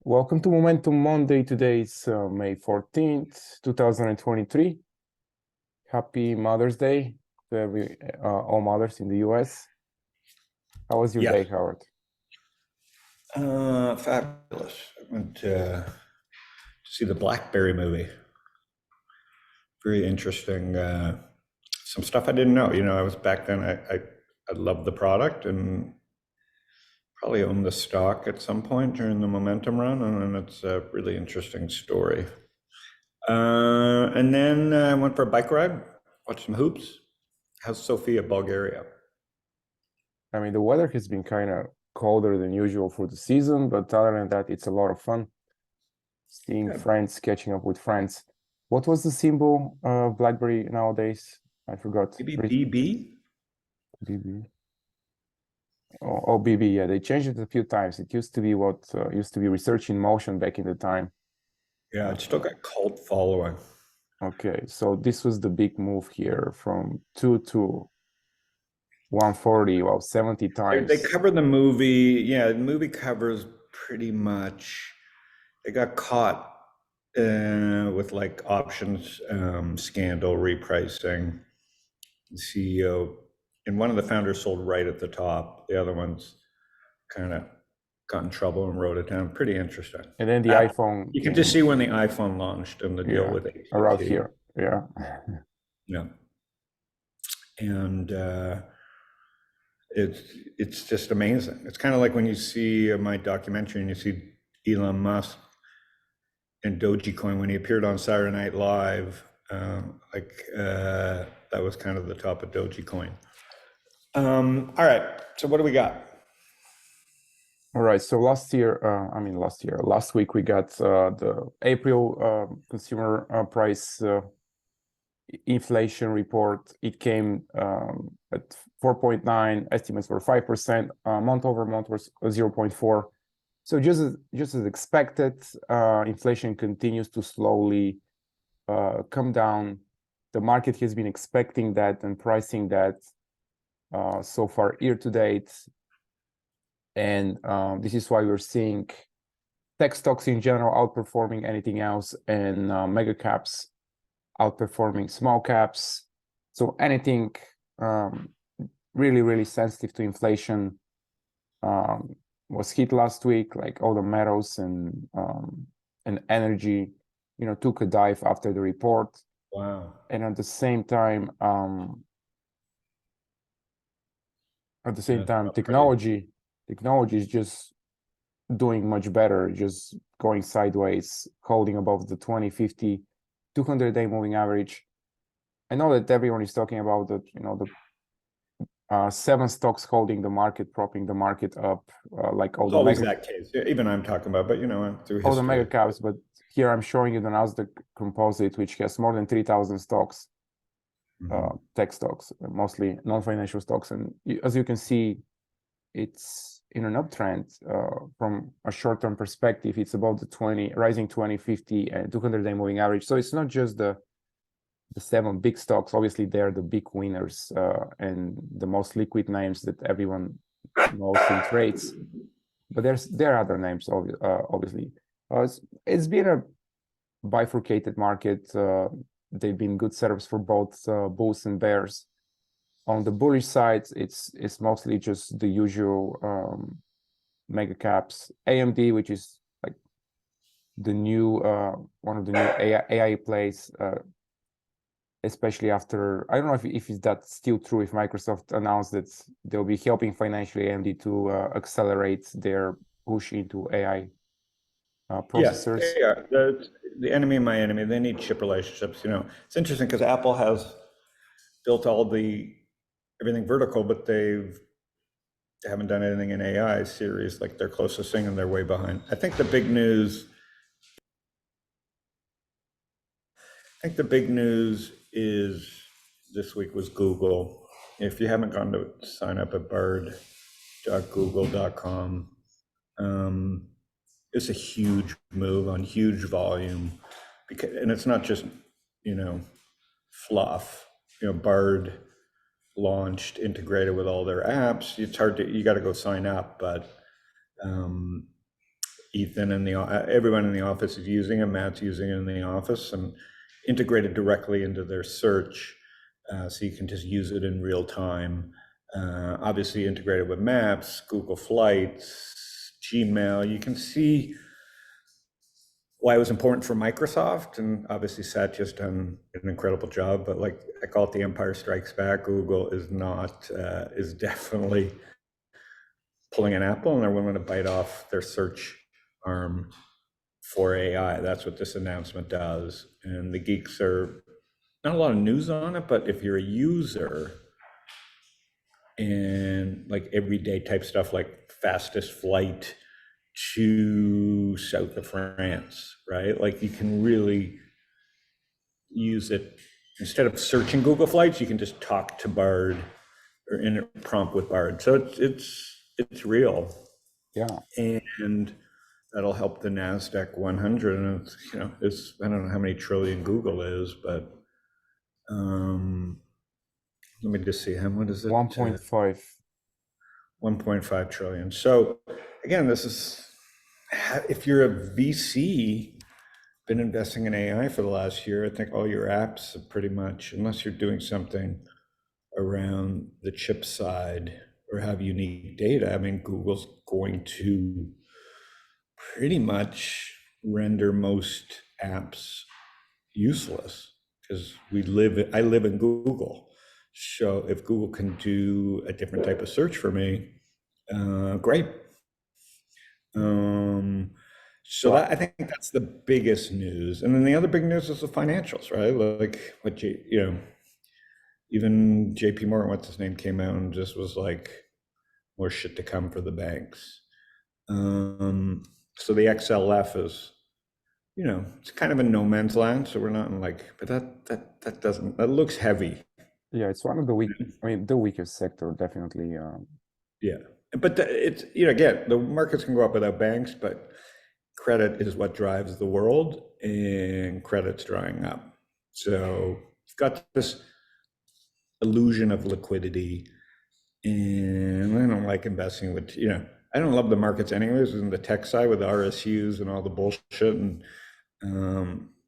Welcome to Momentum Monday. Today is May 14th, 2023. Happy Mother's Day to all mothers in the US. How was your day, Howard? Fabulous. I went to see the Blackberry movie. Very interesting. Some stuff I didn't know. I was back then. I loved the product and probably owned the stock at some point during the momentum run, and it's a really interesting story. And then I went for a bike ride, watched some hoops. How's Sofia, Bulgaria? I mean, the weather has been kind of colder than usual for the season, but other than that, it's a lot of fun seeing Good. friends, catching up with friends. What was the symbol of BlackBerry nowadays? I forgot. Maybe BB? BB. Oh, BB, yeah, they changed it a few times. It used to be what used to be Research in Motion back in the time. Yeah, it's still got cult following. Okay, so this was the big move here from 2 to 140, well, 70 times. They cover the movie. Yeah, the movie covers pretty much. They got caught with like options scandal repricing. The CEO and one of the founders sold right at the top. The other ones kind of got in trouble and wrote it down. Pretty interesting. And then the iPhone You can just see when the iPhone launched and the deal with AT&T. around here. Yeah. Yeah. And it's just amazing. It's kind of like when you see my documentary and you see Elon Musk and Dogecoin when he appeared on Saturday Night Live. That was kind of the top of Dogecoin. All right, so what do we got? All right, so last week we got the April consumer price inflation report. It came at 4.9, estimates were 5%, month over month was 0.4. So just as expected, inflation continues to slowly come down. The market has been expecting that and pricing that so far year to date. And this is why we're seeing tech stocks in general outperforming anything else, and mega caps outperforming small caps. So anything really, really sensitive to inflation was hit last week, like all the metals and energy, took a dive after the report. Wow. And at the same time, technology is just doing much better, just going sideways, holding above the 20, 50, 200-day moving average. I know that everyone is talking about the 7 stocks holding the market, propping the market up, like all It's the always that case. Even I'm talking about, but through history. All the mega caps. But here I'm showing you the Nasdaq Composite, which has more than 3,000 stocks, tech stocks, mostly non-financial stocks, and as you can see, it's in an uptrend. From a short-term perspective, it's about the rising 20, 50, and 200-day moving average. So it's not just the 7 big stocks. Obviously, they're the big winners and the most liquid names that everyone knows and trades. But there are other names, obviously. It's been a bifurcated market. They've been good setups for both bulls and bears. On the bullish side, it's mostly just the usual mega caps. AMD, which is like the new one of the new AI plays, especially after, I don't know if that's still true, if Microsoft announced that they'll be helping financially AMD to accelerate their push into AI processors. Yes, they are. The enemy of my enemy. They need chip relationships. It's interesting because Apple has built everything vertical, but they haven't done anything in AI series, like their closest thing, and they're way behind. I think the big news is this week was Google. If you haven't gone to sign up at bird.google.com, it's a huge move on huge volume, and it's not just fluff. Bird launched, integrated with all their apps. It's hard you got to go sign up, but Ethan and everyone in the office is using it. Matt's using it in the office and integrated directly into their search, so you can just use it in real time. Obviously integrated with Maps, Google Flights, Gmail. You can see why it was important for Microsoft, and obviously Satya's done an incredible job. But like I call it the Empire Strikes Back. Google is not is definitely pulling an Apple, and they're willing to bite off their search arm for AI. That's what this announcement does. And the geeks are not a lot of news on it, but if you're a user and like everyday type stuff like fastest flight to south of France, right? Like you can really use it instead of searching Google Flights, you can just talk to Bard or in a prompt with Bard. So it's real. Yeah. And that'll help the NASDAQ 100. And it's, you know, it's, I don't know how many trillion Google is, but let me just see, what is it? 1.5. 1.5 trillion. So again, this is, if you're a VC, been investing in AI for the last year, I think all your apps are pretty much, unless you're doing something around the chip side or have unique data, I mean, Google's going to pretty much render most apps useless because I live in Google. So if Google can do a different type of search for me, great. So that, I think that's the biggest news. And then the other big news is the financials, right? Like what even JP Morgan, what's his name, came out and just was like, more shit to come for the banks. So the XLF is, you know, it's kind of a no man's land. So we're not in like, but that looks heavy. Yeah, it's one of the the weakest sector, definitely. Yeah, but it's, you know, again, the markets can go up without banks, but credit is what drives the world, and credit's drying up. So you've got this illusion of liquidity, and I don't like investing with, you know, I don't love the markets anyways in the tech side with the RSUs and all the bullshit and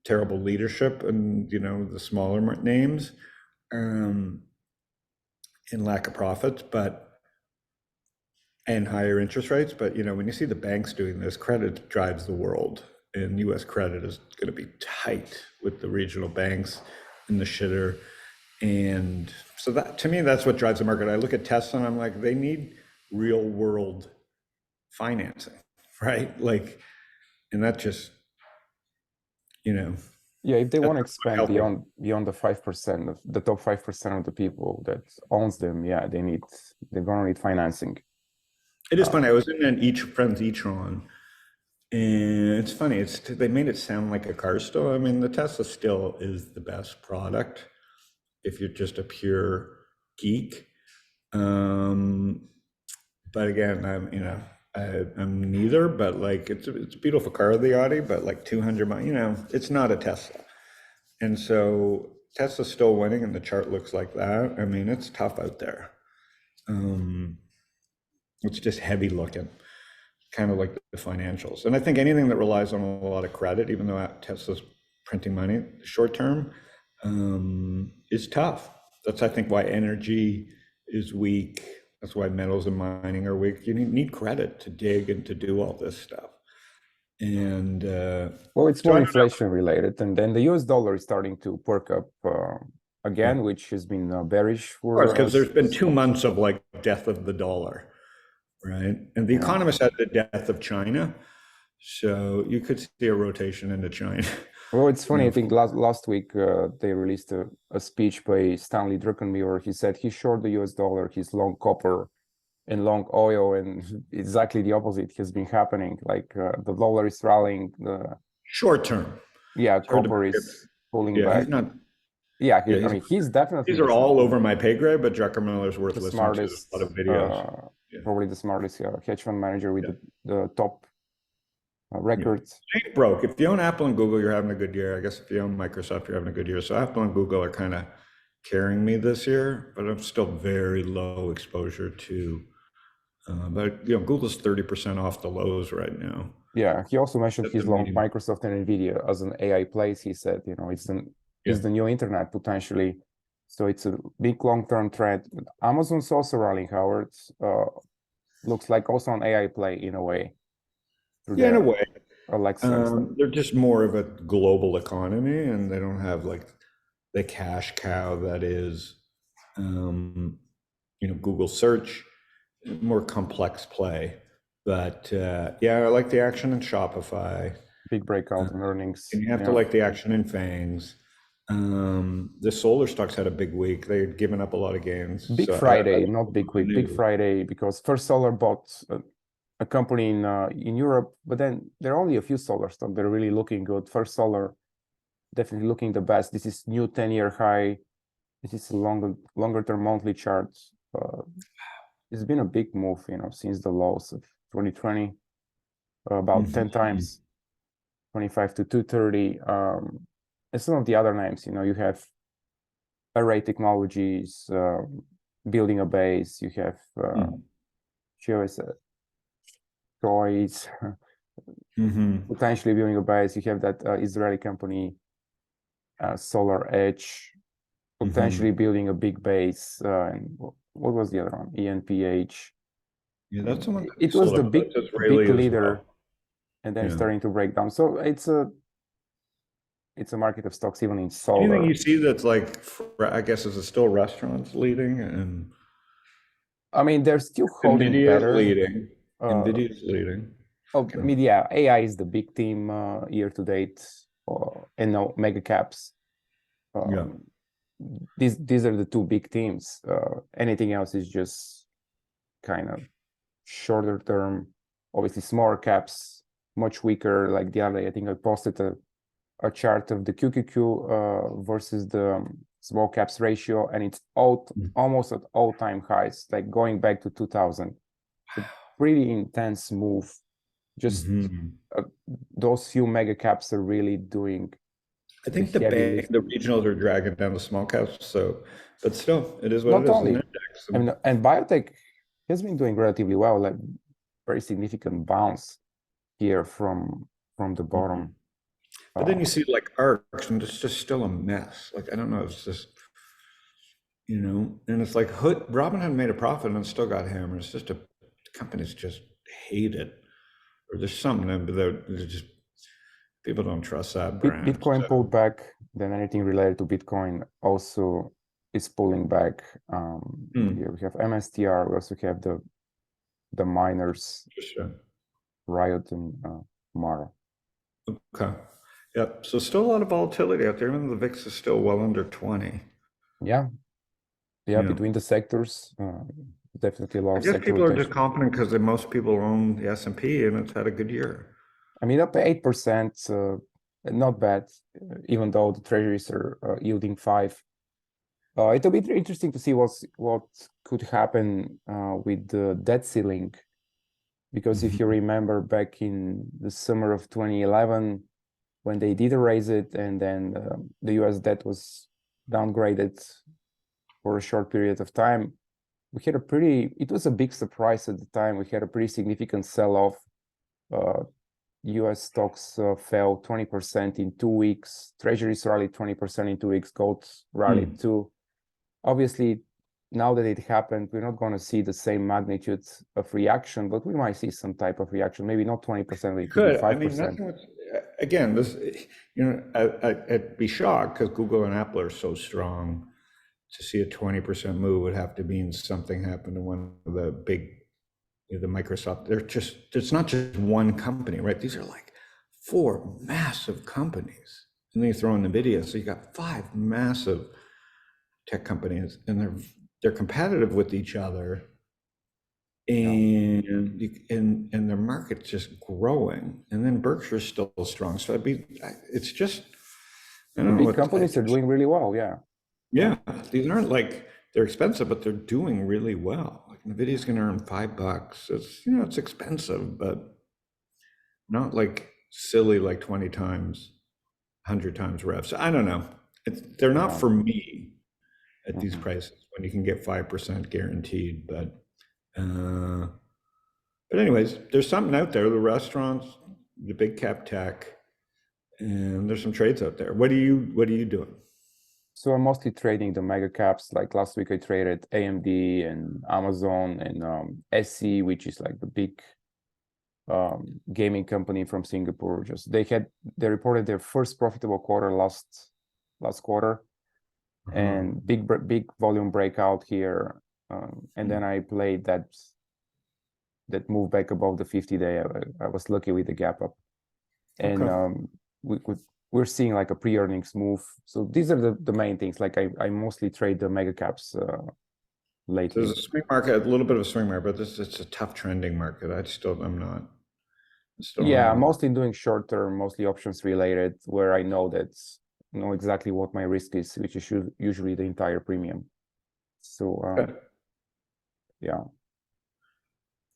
terrible leadership and, you know, the smaller names and lack of profits, and higher interest rates. But, you know, when you see the banks doing this, credit drives the world, and US credit is going to be tight with the regional banks in the shitter. And so that, to me, that's what drives the market. I look at Tesla and I'm like, they need real world financing, right? Like, and that just, you know. Yeah, if they want to expand beyond the 5%, of the top 5% of the people that owns them, yeah, they're gonna need financing. It is funny. I was in an Friends e-tron, and it's funny. They made it sound like a car store. I mean, the Tesla still is the best product if you're just a pure geek. But again, I'm neither. But like, it's a beautiful car, the Audi, but like 200 miles. You know, it's not a Tesla, and so Tesla's still winning, and the chart looks like that. I mean, it's tough out there. It's just heavy looking, kind of like the financials. And I think anything that relies on a lot of credit, even though Tesla's printing money short term, is tough. That's, I think, why energy is weak. That's why metals and mining are weak. You need credit to dig and to do all this stuff. And well, it's more inflation related, and then the US dollar is starting to perk up again, which has been bearish for because there's been 2 months of like death of the dollar. Right. And the Economist had the death of China. So you could see a rotation into China. Well, it's funny. I think last week they released a speech by Stanley Druckenmiller. He said he's short the US dollar, he's long copper and long oil, and exactly the opposite has been happening. Like the dollar is rallying. The short term. Yeah, copper is pulling back. He's not. I mean, he's definitely. These are all over my pay grade, but Druckenmiller's worth listening smartest, to. A lot of videos. Probably the smartest hedge fund manager with the top records. Ain't broke. If you own Apple and Google, you're having a good year. I guess if you own Microsoft, you're having a good year. So Apple and Google are kind of carrying me this year, but I'm still very low exposure to But Google's 30% off the lows right now. Yeah, he also mentioned That's a his long medium. Microsoft and Nvidia as an AI place. He said, Yeah. it's the new internet potentially. So it's a big long-term trend. Amazon's also rallying, Howard. Looks like also an AI play in a way through Yeah, in a their way. Alexa and stuff. They're just more of a global economy, and they don't have like the cash cow that is, Google search, more complex play. But yeah, I like the action in Shopify, Big breakout in and earnings. you have to Yeah. like the action in Fangs. The solar stocks had a big week. They had given up a lot of gains. Big So I Friday, like not big the week. Big news. Friday because First Solar bought a company in Europe, but then there are only a few solar stocks that are really looking good. First Solar definitely looking the best. This is new 10-year high. This is a longer term monthly chart. It's been a big move, since the lows of 2020, about 10 Mhm. times, 25 to 230. And some of the other names, you have Array Technologies, building a base. You have Mm. Choice, Choice, Mhm. potentially building a base. You have that Israeli company, Solar Edge, potentially Mhm. building a big base. And what was the other one? ENPH. Yeah, that's the one that I It was sold the up. big That's big Israeli as leader, well. and then Yeah. starting to break down. So it's a market of stocks even in Anything you solar. see that's like, I guess, is it still restaurants leading, and I mean, they're still holding Nvidia is better. leading. Uh, Nvidia is leading. I mean, yeah, AI is the big team year to date, and no mega caps. Yeah. Um, these are the two big teams. Anything else is just kind of shorter term. Obviously, smaller caps much weaker. Like the other day, I think I posted a chart of the QQQ versus the small caps ratio, and it's almost at all-time highs, like going back to 2000. It's a pretty intense move. Just Mhm. uh, those few mega caps are really doing I the think heavy the lifting. regionals are dragging down the small caps. So, but still, it is what it Not is. It's an only, index. I mean, and biotech has been doing relatively well, like very significant bounce here from the Mhm. bottom. But then Uh, you see like ARCs, and it's just still a mess. Like, I don't know. It's just, and it's like Robinhood made a profit and still got hammered. It's just companies just hate it, or there's something but they're just, people don't trust that brand. Bitcoin So, pulled back, then anything related to Bitcoin also is pulling back. Here we have MSTR, we also have the miners, interesting. Riot and Mara. Okay. Yep. So still a lot of volatility out there. Even though the VIX is still well under 20. Yeah, yeah, Yeah. between the sectors, definitely a lot I of guess sector people are just rotation. confident because most people own the S&P and it's had a good year. I mean, up 8%, not bad, even though the treasuries are yielding 5. It'll be interesting to see what could happen with the debt ceiling, because if you Mhm. remember back in the summer of 2011, when they did raise it, and then the US debt was downgraded for a short period of time, it was a big surprise at the time. We had a pretty significant sell-off. US stocks fell 20% in 2 weeks. Treasuries rallied 20% in 2 weeks. Gold rallied Hmm. too. Obviously, now that it happened, we're not going to see the same magnitude of reaction, but we might see some type of reaction. Maybe not 20%, maybe it could be Good. I mean, 5%. nothing was, again, I'd be shocked because Google and Apple are so strong. To see a 20% move would have to mean something happened to one of the big, the Microsoft. It's not just one company, right? These are like four massive companies. And then you throw in NVIDIA, so you got five massive tech companies, and they're competitive with each other, Yeah. and their market's just growing. And then Berkshire's still strong. So it's just, I The don't know big what, companies are doing really well. Yeah. Yeah. yeah, these aren't like they're expensive, but they're doing really well. Like Nvidia's going to earn $5. It's expensive, but not like silly like 20 times, 100 times revs. I don't know. They're not Yeah. for me at these Mhm. prices when you can get 5% guaranteed. But But anyways, there's something out there, the restaurants, the big cap tech, and there's some trades out there. What are you doing? So I'm mostly trading the mega caps. Like last week, I traded AMD and Amazon and SC, which is like the big gaming company from Singapore. Just they reported their first profitable quarter last quarter, and big volume breakout here. And then I played that move back above the 50-day. I was lucky with the gap up, and we're seeing like a pre-earnings move. So these are the main things. Like I mostly trade the mega caps lately. There's a swing market, a little bit of a swing market, but it's a tough trending market. I'm not. Yeah, I'm mostly doing short term, mostly options related, where I know exactly what my risk is, which is usually the entire premium. So yeah.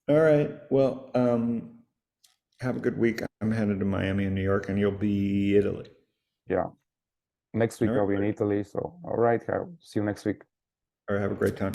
All right. Well, have a good week. I'm headed to Miami and New York, and you'll be Italy. Yeah. Next week I'll be in Italy. So all right, see you next week. All right. Have a great time.